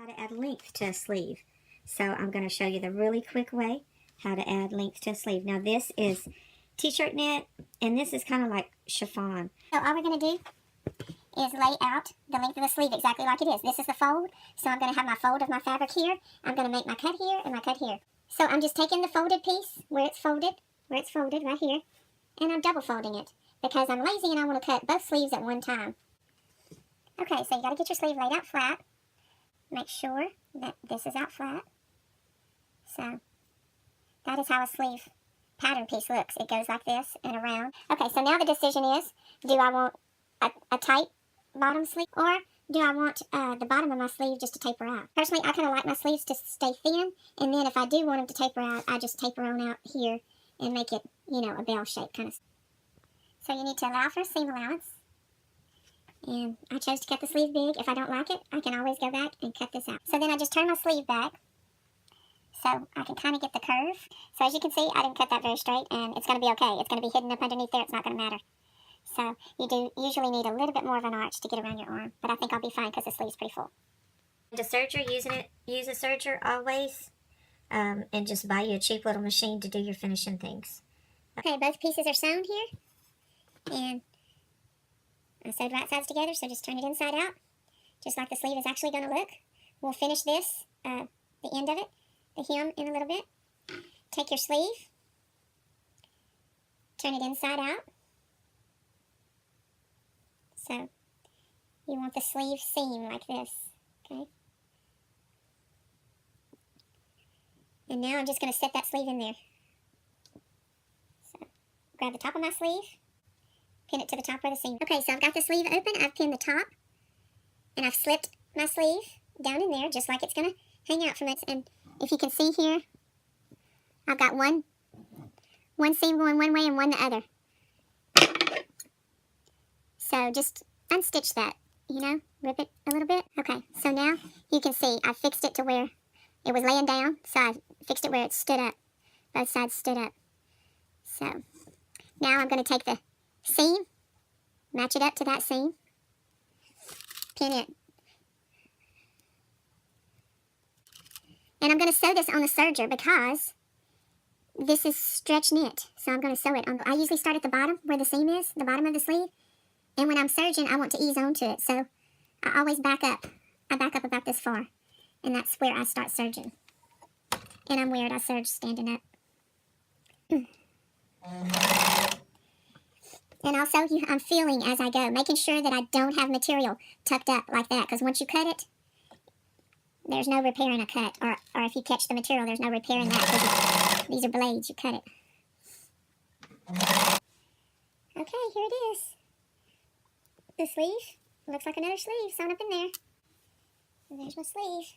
how to add length to a sleeve. So I'm going to show you the really quick way how to add length to a sleeve. Now this is t-shirt knit, and this is kind of like chiffon. So all we're going to do is lay out the length of the sleeve exactly like it is. This is the fold, so I'm going to have my fold of my fabric here. I'm going to make my cut here and my cut here. So I'm just taking the folded piece where it's folded right here, and I'm double folding it because I'm lazy and I want to cut both sleeves at one time. Okay, so you got to get your sleeve laid out flat. Make sure that this is out flat. So that is how a sleeve pattern piece looks. It goes like this and around. Okay, so now the decision is, do I want a tight bottom sleeve, or do I want the bottom of my sleeve just to taper out? Personally, I kind of like my sleeves to stay thin, and then if I do want them to taper out, I just taper on out here and make it, you know, a bell shape kind of. So you need to allow for a seam allowance. And I chose to cut the sleeve big. If I don't like it, I can always go back and cut this out. So then I just turn my sleeve back so I can kind of get the curve. So as you can see, I didn't cut that very straight, and it's going to be okay. It's going to be hidden up underneath there. It's not going to matter. So you do usually need a little bit more of an arch to get around your arm, but I think I'll be fine because the sleeve's pretty full. To serger, use a serger always, and just buy you a cheap little machine to do your finishing things. Okay, both pieces are sewn here, and I sewed right sides together, so just turn it inside out, just like the sleeve is actually going to look. We'll finish this, the end of it, the hem, in a little bit. Take your sleeve, turn it inside out. So you want the sleeve seam like this, okay? And now I'm just going to set that sleeve in there. So grab the top of my sleeve, pin it to the top where the seam. Okay, so I've got the sleeve open, I've pinned the top, and I've slipped my sleeve down in there just like it's going to hang out from it. And if you can see here, I've got one seam going one way and one the other. So just unstitch that, you know, rip it a little bit. Okay, so now you can see I fixed it to where it was laying down, so I fixed it where it stood up. Both sides stood up. So now I'm going to take the seam, match it up to that seam, pin it. And I'm going to sew this on the serger because this is stretch knit. So I'm going to sew it on. I usually start at the bottom where the seam is, the bottom of the sleeve. And when I'm serging, I want to ease onto it. So I always back up. I back up about this far. And that's where I start serging. And I'm weird. I serge standing up. And also, I'm feeling as I go, making sure that I don't have material tucked up like that. Because once you cut it, there's no repairing a cut. Or if you catch the material, there's no repairing that. These are blades. You cut it. Okay, here it is. The sleeve looks like another sleeve sewn up in there. And there's my sleeve.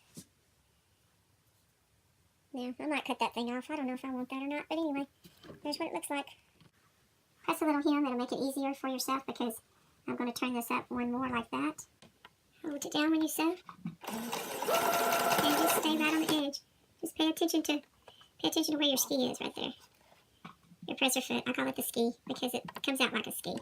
Now, I might cut that thing off. I don't know if I want that or not. But anyway, there's what it looks like. Press a little hem. That'll make it easier for yourself because I'm going to turn this up one more like that. Hold it down when you sew. And just stay right on the edge. Just pay attention to where your ski is right there. Your presser foot. I call it the ski because it comes out like a ski.